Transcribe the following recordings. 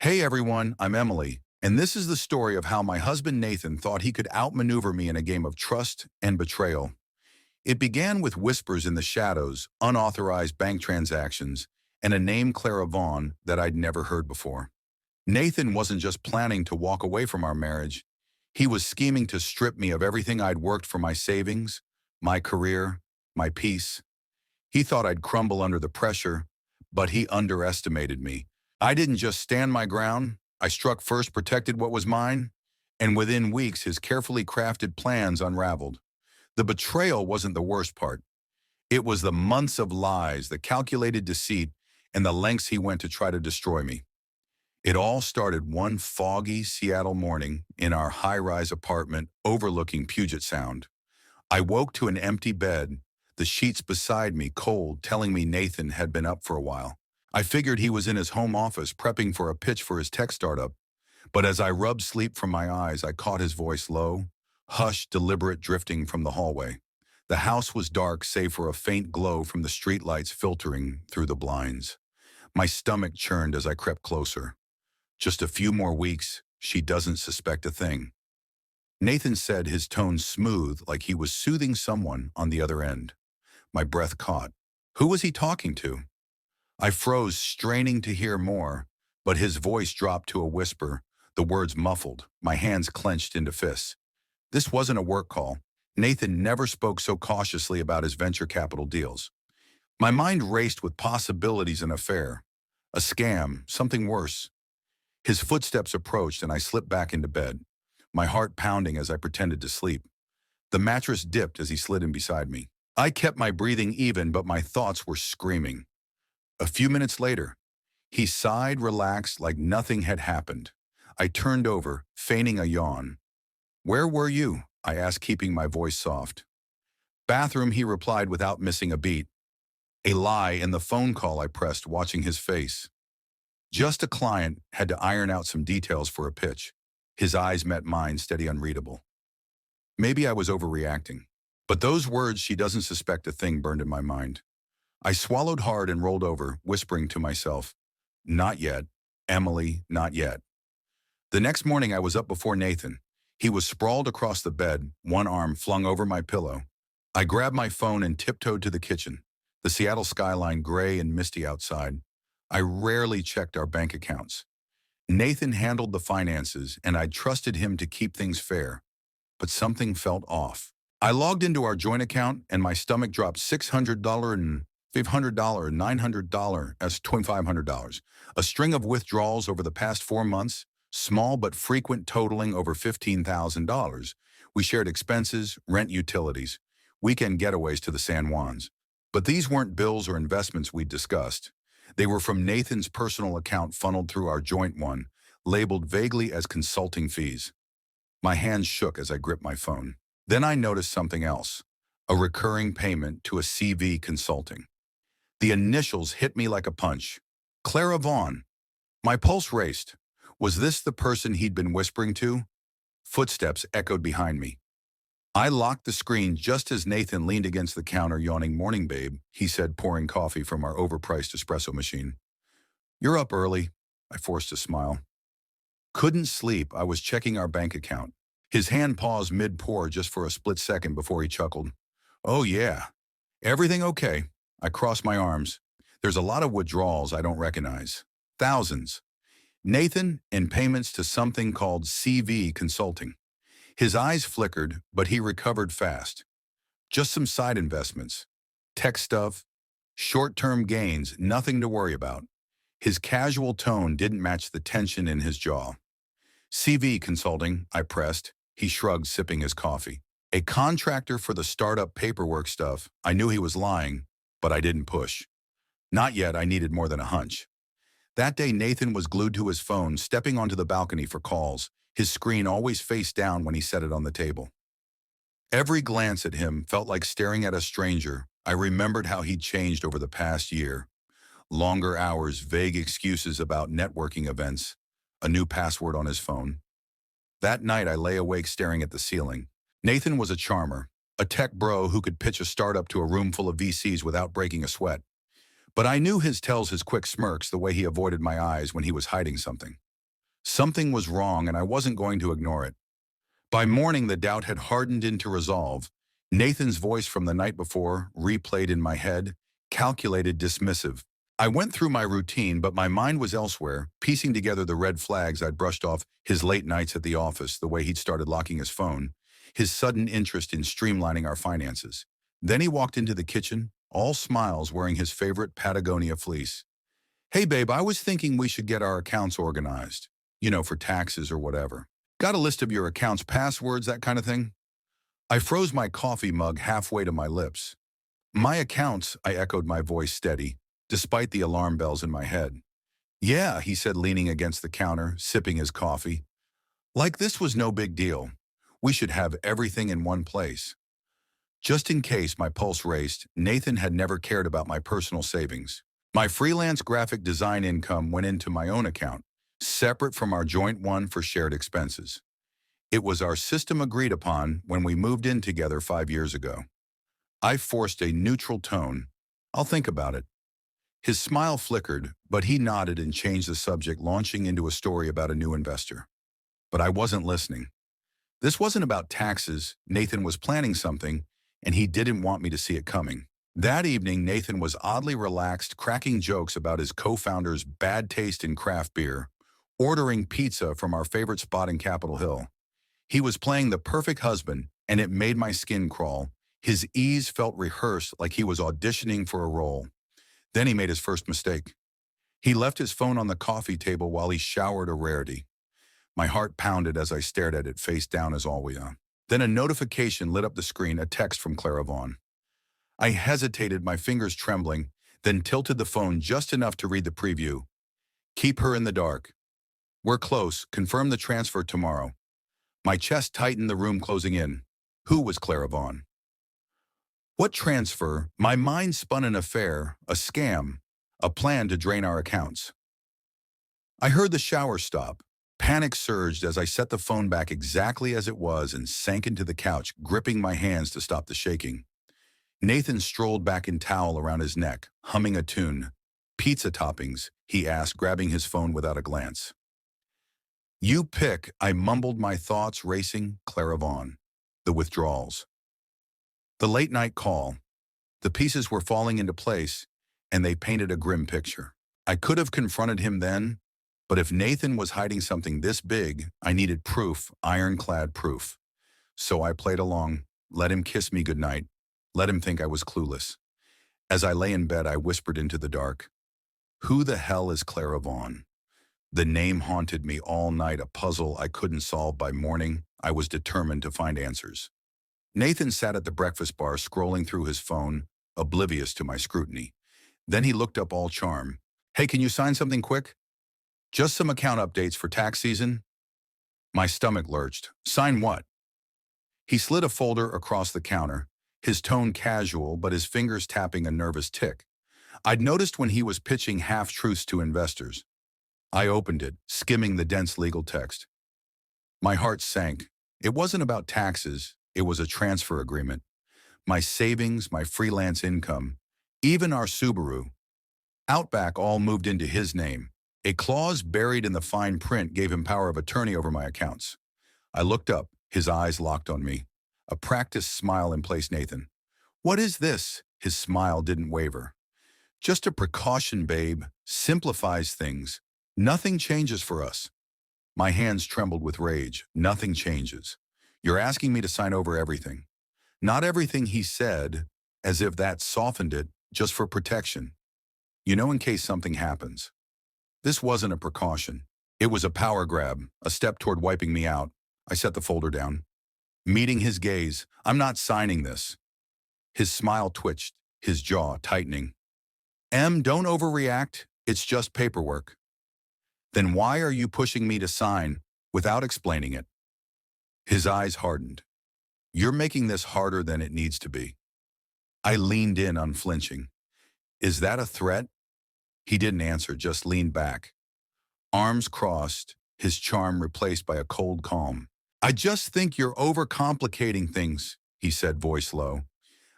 Hey everyone, I'm Emily, and this is the story of how my husband Nathan thought he could outmaneuver me in a game of trust and betrayal. It began with whispers in the shadows, unauthorized bank transactions, and a name Clara Vaughn that I'd never heard before. Nathan wasn't just planning to walk away from our marriage, he was scheming to strip me of everything I'd worked for: my savings, my career, my peace. He thought I'd crumble under the pressure, but he underestimated me. I didn't just stand my ground. I struck first, protected what was mine, and within weeks his carefully crafted plans unraveled. The betrayal wasn't the worst part. It was the months of lies, the calculated deceit, and the lengths he went to try to destroy me. It all started one foggy Seattle morning in our high-rise apartment overlooking Puget Sound. I woke to an empty bed, the sheets beside me cold, telling me Nathan had been up for a while. I figured he was in his home office prepping for a pitch for his tech startup, but as I rubbed sleep from my eyes, I caught his voice low, hushed, deliberate, drifting from the hallway. The house was dark save for a faint glow from the streetlights filtering through the blinds. My stomach churned as I crept closer. Just a few more weeks, she doesn't suspect a thing. Nathan said, his tone smooth, like he was soothing someone on the other end. My breath caught. Who was he talking to? I froze, straining to hear more, but his voice dropped to a whisper, the words muffled, my hands clenched into fists. This wasn't a work call. Nathan never spoke so cautiously about his venture capital deals. My mind raced with possibilities: an affair, a scam, something worse. His footsteps approached and I slipped back into bed, my heart pounding as I pretended to sleep. The mattress dipped as he slid in beside me. I kept my breathing even, but my thoughts were screaming. A few minutes later, he sighed, relaxed, like nothing had happened. I turned over, feigning a yawn. "Where were you?" I asked, keeping my voice soft. "Bathroom," he replied without missing a beat. A lie in the phone call, I pressed, watching his face. Just a client, had to iron out some details for a pitch. His eyes met mine, steady, unreadable. Maybe I was overreacting. But those words, "she doesn't suspect a thing," burned in my mind. I swallowed hard and rolled over, whispering to myself, "Not yet, Emily, not yet." The next morning I was up before Nathan. He was sprawled across the bed, one arm flung over my pillow. I grabbed my phone and tiptoed to the kitchen, the Seattle skyline gray and misty outside. I rarely checked our bank accounts. Nathan handled the finances, and I trusted him to keep things fair. But something felt off. I logged into our joint account, and my stomach dropped. $600 and $500, $900, as $2,500. A string of withdrawals over the past 4 months, small but frequent, totaling over $15,000. We shared expenses, rent, utilities, weekend getaways to the San Juans. But these weren't bills or investments we'd discussed. They were from Nathan's personal account, funneled through our joint one, labeled vaguely as consulting fees. My hands shook as I gripped my phone. Then I noticed something else, a recurring payment to a CV Consulting. The initials hit me like a punch. Clara Vaughn. My pulse raced. Was this the person he'd been whispering to? Footsteps echoed behind me. I locked the screen just as Nathan leaned against the counter, yawning. "Morning, babe," he said, pouring coffee from our overpriced espresso machine. "You're up early." I forced a smile. Couldn't sleep. I was checking our bank account. His hand paused mid-pour just for a split second before he chuckled. "Oh yeah. Everything okay?" I crossed my arms. "There's a lot of withdrawals I don't recognize. Thousands." Nathan, in payments to something called CV Consulting. His eyes flickered, but he recovered fast. "Just some side investments. Tech stuff. Short-term gains, nothing to worry about." His casual tone didn't match the tension in his jaw. "CV Consulting," I pressed. He shrugged, sipping his coffee. "A contractor for the startup paperwork stuff." I knew he was lying, but I didn't push. Not yet. I needed more than a hunch. That day, Nathan was glued to his phone, stepping onto the balcony for calls, his screen always face down when he set it on the table. Every glance at him felt like staring at a stranger. I remembered how he'd changed over the past year. Longer hours, vague excuses about networking events, a new password on his phone. That night, I lay awake staring at the ceiling. Nathan was a charmer, a tech bro who could pitch a startup to a room full of VCs without breaking a sweat. But I knew his tells, his quick smirks, the way he avoided my eyes when he was hiding something. Something was wrong and I wasn't going to ignore it. By morning, the doubt had hardened into resolve. Nathan's voice from the night before replayed in my head, calculated, dismissive. I went through my routine, but my mind was elsewhere, piecing together the red flags I'd brushed off: his late nights at the office, the way he'd started locking his phone, his sudden interest in streamlining our finances. Then he walked into the kitchen, all smiles, wearing his favorite Patagonia fleece. "Hey babe, I was thinking we should get our accounts organized. For taxes or whatever. Got a list of your account's passwords, that kind of thing?" I froze my coffee mug halfway to my lips. "My accounts," I echoed, my voice steady, despite the alarm bells in my head. "Yeah," he said, leaning against the counter, sipping his coffee. Like this was no big deal. We should have everything in one place. Just in case, my pulse raced. Nathan had never cared about my personal savings. My freelance graphic design income went into my own account, separate from our joint one for shared expenses. It was our system agreed upon when we moved in together 5 years ago. I forced a neutral tone. "I'll think about it." His smile flickered, but he nodded and changed the subject, launching into a story about a new investor. But I wasn't listening. This wasn't about taxes. Nathan was planning something, and he didn't want me to see it coming. That evening, Nathan was oddly relaxed, cracking jokes about his co-founder's bad taste in craft beer, ordering pizza from our favorite spot in Capitol Hill. He was playing the perfect husband, and it made my skin crawl. His ease felt rehearsed, like he was auditioning for a role. Then he made his first mistake. He left his phone on the coffee table while he showered, a rarity. My heart pounded as I stared at it, face down as always. Then a notification lit up the screen, a text from Clara Vaughn. I hesitated, my fingers trembling, then tilted the phone just enough to read the preview. "Keep her in the dark. We're close. Confirm the transfer tomorrow." My chest tightened, the room closing in. Who was Clara Vaughn? What transfer? My mind spun an affair, a scam, a plan to drain our accounts. I heard the shower stop. Panic surged as I set the phone back exactly as it was and sank into the couch, gripping my hands to stop the shaking. Nathan strolled back in towel around his neck, humming a tune. "Pizza toppings?" he asked, grabbing his phone without a glance. "You pick," I mumbled, my thoughts racing. Clara Vaughn. The withdrawals. The late-night call. The pieces were falling into place, and they painted a grim picture. I could have confronted him then, but if Nathan was hiding something this big, I needed proof, ironclad proof. So I played along, let him kiss me goodnight, let him think I was clueless. As I lay in bed, I whispered into the dark, "Who the hell is Clara Vaughn?" The name haunted me all night, a puzzle I couldn't solve. By morning, I was determined to find answers. Nathan sat at the breakfast bar, scrolling through his phone, oblivious to my scrutiny. Then he looked up, all charm. "Hey, can you sign something quick? Just some account updates for tax season." My stomach lurched. "Sign what?" He slid a folder across the counter, his tone casual but his fingers tapping a nervous tick. I'd noticed when he was pitching half-truths to investors. I opened it, skimming the dense legal text. My heart sank. It wasn't about taxes. It was a transfer agreement. My savings, my freelance income, even our Subaru Outback, all moved into his name. A clause buried in the fine print gave him power of attorney over my accounts. I looked up, his eyes locked on me. A practiced smile in place. "Nathan, what is this?" His smile didn't waver. "Just a precaution, babe. Simplifies things. Nothing changes for us." My hands trembled with rage. "Nothing changes. You're asking me to sign over everything." "Not everything," he said, as if that softened it, "just for protection. In case something happens." This wasn't a precaution. It was a power grab, a step toward wiping me out. I set the folder down. Meeting his gaze, "I'm not signing this." His smile twitched, his jaw tightening. Don't overreact. It's just paperwork." "Then why are you pushing me to sign without explaining it?" His eyes hardened. "You're making this harder than it needs to be." I leaned in, unflinching. "Is that a threat?" He didn't answer, just leaned back. Arms crossed, his charm replaced by a cold calm. "I just think you're overcomplicating things," he said, voice low.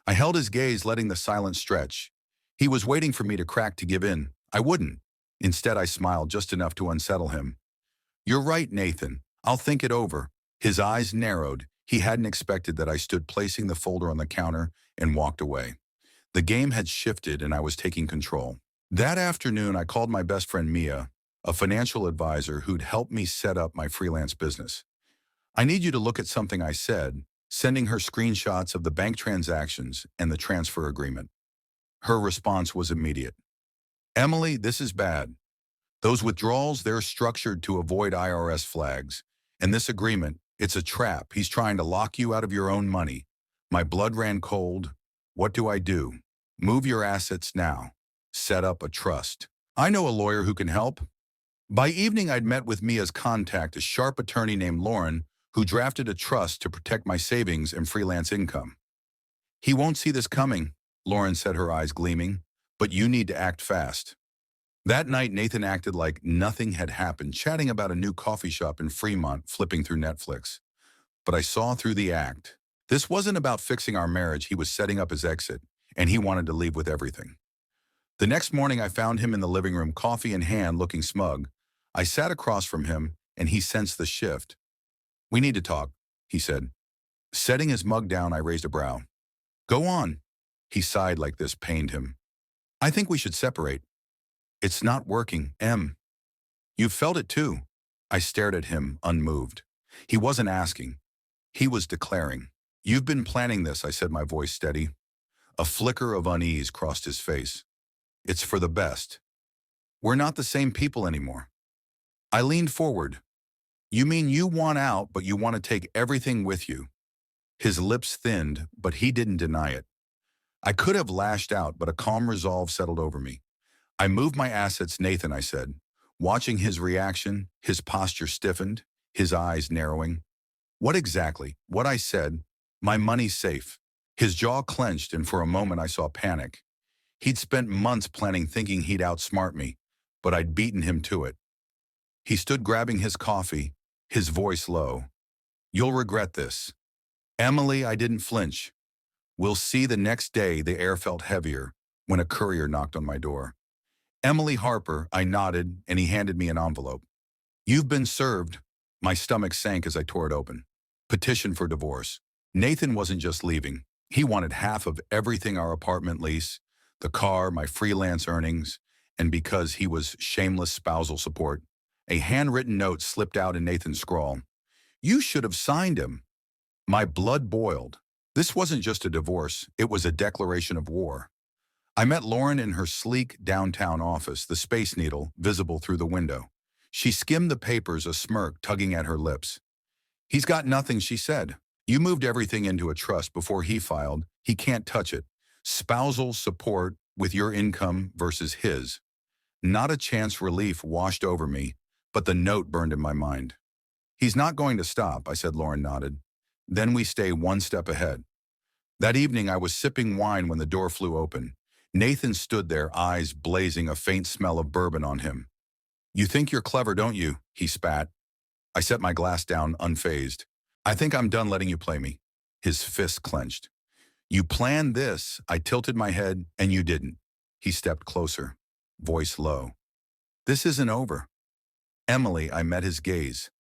I held his gaze, letting the silence stretch. He was waiting for me to crack, to give in. I wouldn't. Instead, I smiled just enough to unsettle him. You're right, Nathan. I'll think it over. His eyes narrowed. He hadn't expected that I stood placing the folder on the counter and walked away. The game had shifted and I was taking control. That afternoon, I called my best friend Mia, a financial advisor who'd helped me set up my freelance business. I need you to look at something I said, sending her screenshots of the bank transactions and the transfer agreement. Her response was immediate. Emily, this is bad. Those withdrawals, they're structured to avoid IRS flags. And this agreement, it's a trap. He's trying to lock you out of your own money. My blood ran cold. What do I do? Move your assets now. Set up a trust. I know a lawyer who can help. By evening, I'd met with Mia's contact, a sharp attorney named Lauren, who drafted a trust to protect my savings and freelance income. He won't see this coming, Lauren said, her eyes gleaming, but you need to act fast. That night, Nathan acted like nothing had happened, chatting about a new coffee shop in Fremont, flipping through Netflix. But I saw through the act. This wasn't about fixing our marriage. He was setting up his exit, and he wanted to leave with everything. The next morning, I found him in the living room, coffee in hand, looking smug. I sat across from him, and he sensed the shift. We need to talk, he said. Setting his mug down, I raised a brow. Go on. He sighed like this pained him. I think we should separate. It's not working, Em. You've felt it too. I stared at him, unmoved. He wasn't asking. He was declaring. You've been planning this, I said, my voice steady. A flicker of unease crossed his face. It's for the best. We're not the same people anymore. I leaned forward. You mean you want out, but you want to take everything with you? His lips thinned, but he didn't deny it. I could have lashed out, but a calm resolve settled over me. I moved my assets, Nathan, I said. Watching his reaction, his posture stiffened, his eyes narrowing. What exactly? What I said. My money's safe. His jaw clenched, and for a moment I saw panic. He'd spent months planning, thinking he'd outsmart me, but I'd beaten him to it. He stood grabbing his coffee, his voice low. You'll regret this. Emily, I didn't flinch. We'll see. The next day, the air felt heavier when a courier knocked on my door. Emily Harper, I nodded, and he handed me an envelope. You've been served. My stomach sank as I tore it open. Petition for divorce. Nathan wasn't just leaving. He wanted half of everything: our apartment lease, the car, my freelance earnings, and because he was shameless spousal support, a handwritten note slipped out in Nathan's scrawl. You should have signed him. My blood boiled. This wasn't just a divorce, it was a declaration of war. I met Lauren in her sleek downtown office, the Space Needle visible through the window. She skimmed the papers, a smirk tugging at her lips. He's got nothing, she said. You moved everything into a trust before he filed. He can't touch it. Spousal support with your income versus his. Not a chance. Relief washed over me, but the note burned in my mind. He's not going to stop, I said. Lauren nodded. Then we stay one step ahead. That evening, I was sipping wine when the door flew open. Nathan stood there, eyes blazing, a faint smell of bourbon on him. You think you're clever, don't you? He spat. I set my glass down, unfazed. I think I'm done letting you play me. His fist clenched. You planned this. I tilted my head, and you didn't. He stepped closer, voice low. This isn't over. Emily, I met his gaze.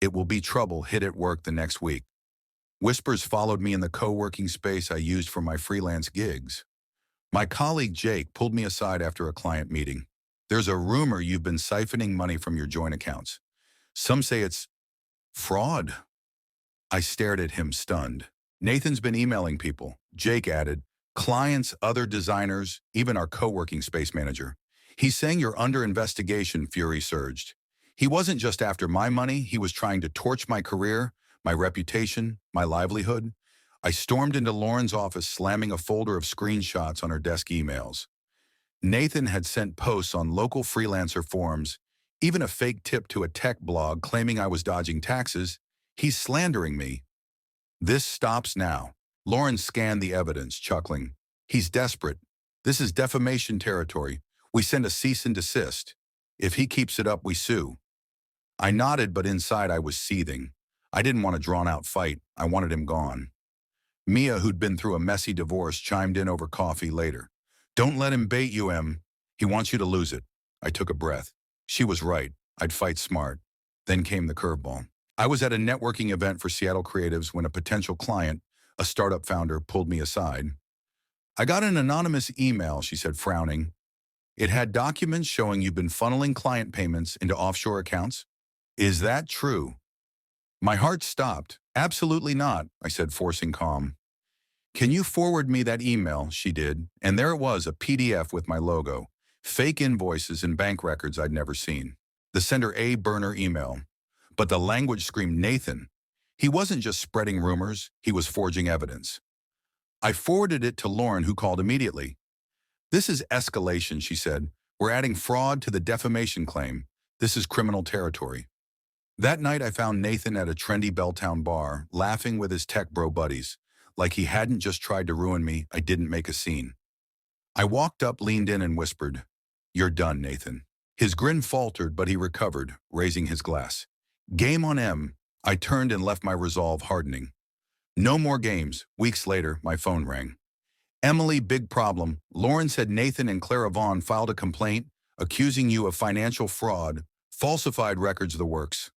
It will be trouble. Hit at work the next week. Whispers followed me in the co-working space I used for my freelance gigs. My colleague Jake pulled me aside after a client meeting. There's a rumor you've been siphoning money from your joint accounts. Some say it's fraud. I stared at him, stunned. Nathan's been emailing people, Jake added. Clients, other designers, even our co-working space manager. He's saying you're under investigation, fury surged. He wasn't just after my money, he was trying to torch my career, my reputation, my livelihood. I stormed into Lauren's office, slamming a folder of screenshots on her desk emails. Nathan had sent posts on local freelancer forums, even a fake tip to a tech blog claiming I was dodging taxes. He's slandering me. This stops now. Lauren scanned the evidence, chuckling. He's desperate. This is defamation territory. We send a cease and desist. If he keeps it up, we sue. I nodded, but inside I was seething. I didn't want a drawn-out fight. I wanted him gone. Mia, who'd been through a messy divorce, chimed in over coffee later. Don't let him bait you, Em. He wants you to lose it. I took a breath. She was right. I'd fight smart. Then came the curveball. I was at a networking event for Seattle creatives when a potential client, a startup founder, pulled me aside. I got an anonymous email, she said, frowning. It had documents showing you've been funneling client payments into offshore accounts. Is that true? My heart stopped. Absolutely not, I said, forcing calm. Can you forward me that email? She did, and there it was, a PDF with my logo, fake invoices and bank records I'd never seen. The sender a burner email. But the language screamed Nathan. He wasn't just spreading rumors, he was forging evidence. I forwarded it to Lauren, who called immediately. This is escalation, she said. We're adding fraud to the defamation claim. This is criminal territory. That night I found Nathan at a trendy Belltown bar, laughing with his tech bro buddies. Like he hadn't just tried to ruin me, I didn't make a scene. I walked up, leaned in, and whispered, "You're done, Nathan." His grin faltered, but he recovered, raising his glass. Game on M. I turned and left, my resolve hardening. No more games. Weeks later, my phone rang. "Emily, big problem. Lauren said Nathan and Clara Vaughn filed a complaint accusing you of financial fraud, falsified records, the works."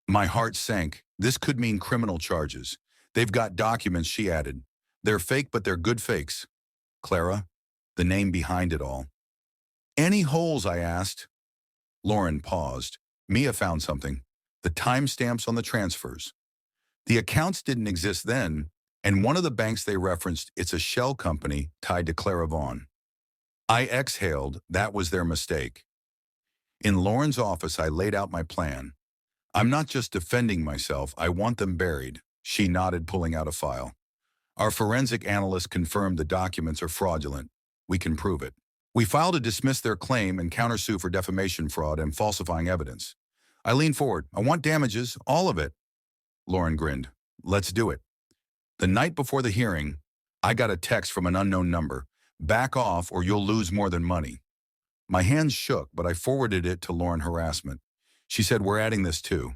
My heart sank. This could mean criminal charges. They've got documents, she added. They're fake, but they're good fakes. Clara, the name behind it all. Any holes, I asked. Lauren paused. Mia found something. The timestamps on the transfers. The accounts didn't exist then, and one of the banks they referenced, it's a shell company tied to Clara Vaughn. I exhaled. That was their mistake. In Lauren's office, I laid out my plan. I'm not just defending myself, I want them buried. She nodded, pulling out a file. Our forensic analyst confirmed the documents are fraudulent. We can prove it. We filed to dismiss their claim and countersue for defamation, fraud, and falsifying evidence. I leaned forward. I want damages, all of it. Lauren grinned. Let's do it. The night before the hearing, I got a text from an unknown number. Back off or you'll lose more than money. My hands shook, but I forwarded it to Lauren Harassment. She said, we're adding this too.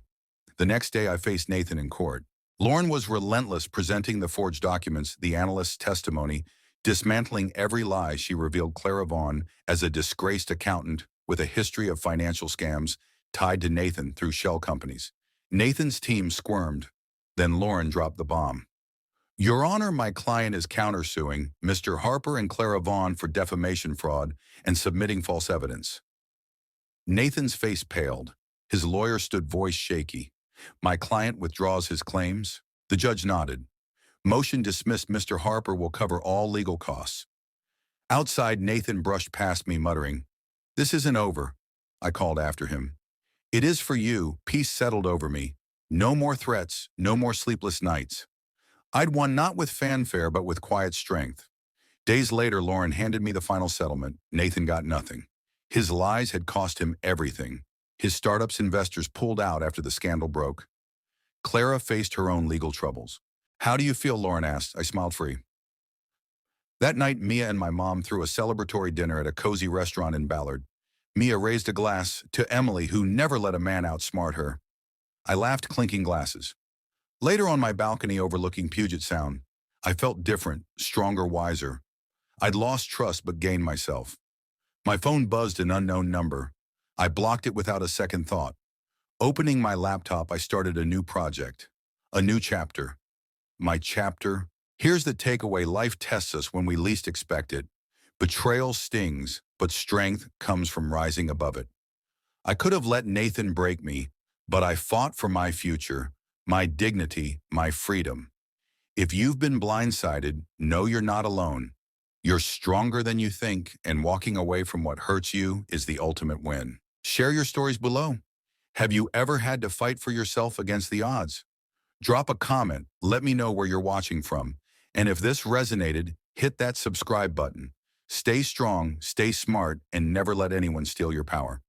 The next day, I faced Nathan in court. Lauren was relentless, presenting the forged documents, the analyst's testimony, dismantling every lie. She revealed Clara Vaughn as a disgraced accountant with a history of financial scams tied to Nathan through shell companies. Nathan's team squirmed. Then Lauren dropped the bomb. Your Honor, my client is countersuing Mr. Harper and Clara Vaughn for defamation, fraud, and submitting false evidence. Nathan's face paled. His lawyer stood, voice shaky. My client withdraws his claims. The judge nodded. Motion dismissed. Mr. Harper will cover all legal costs. Outside, Nathan brushed past me, muttering, This isn't over. I called after him. It is for you. Peace settled over me. No more threats, no more sleepless nights. I'd won not with fanfare, but with quiet strength. Days later, Lauren handed me the final settlement. Nathan got nothing. His lies had cost him everything. His startup's investors pulled out after the scandal broke. Clara faced her own legal troubles. How do you feel, Lauren asked. I smiled free. That night, Mia and my mom threw a celebratory dinner at a cozy restaurant in Ballard. Mia raised a glass to Emily, who never let a man outsmart her. I laughed, clinking glasses. Later, on my balcony overlooking Puget Sound, I felt different, stronger, wiser. I'd lost trust but gained myself. My phone buzzed, an unknown number. I blocked it without a second thought. Opening my laptop, I started a new project, a new chapter. My chapter. Here's the takeaway. Life tests us when we least expect it. Betrayal stings, but strength comes from rising above it. I could have let Nathan break me, but I fought for my future, my dignity, my freedom. If you've been blindsided, know you're not alone. You're stronger than you think, and walking away from what hurts you is the ultimate win. Share your stories below. Have you ever had to fight for yourself against the odds? Drop a comment, let me know where you're watching from. And if this resonated, hit that subscribe button. Stay strong, stay smart, and never let anyone steal your power.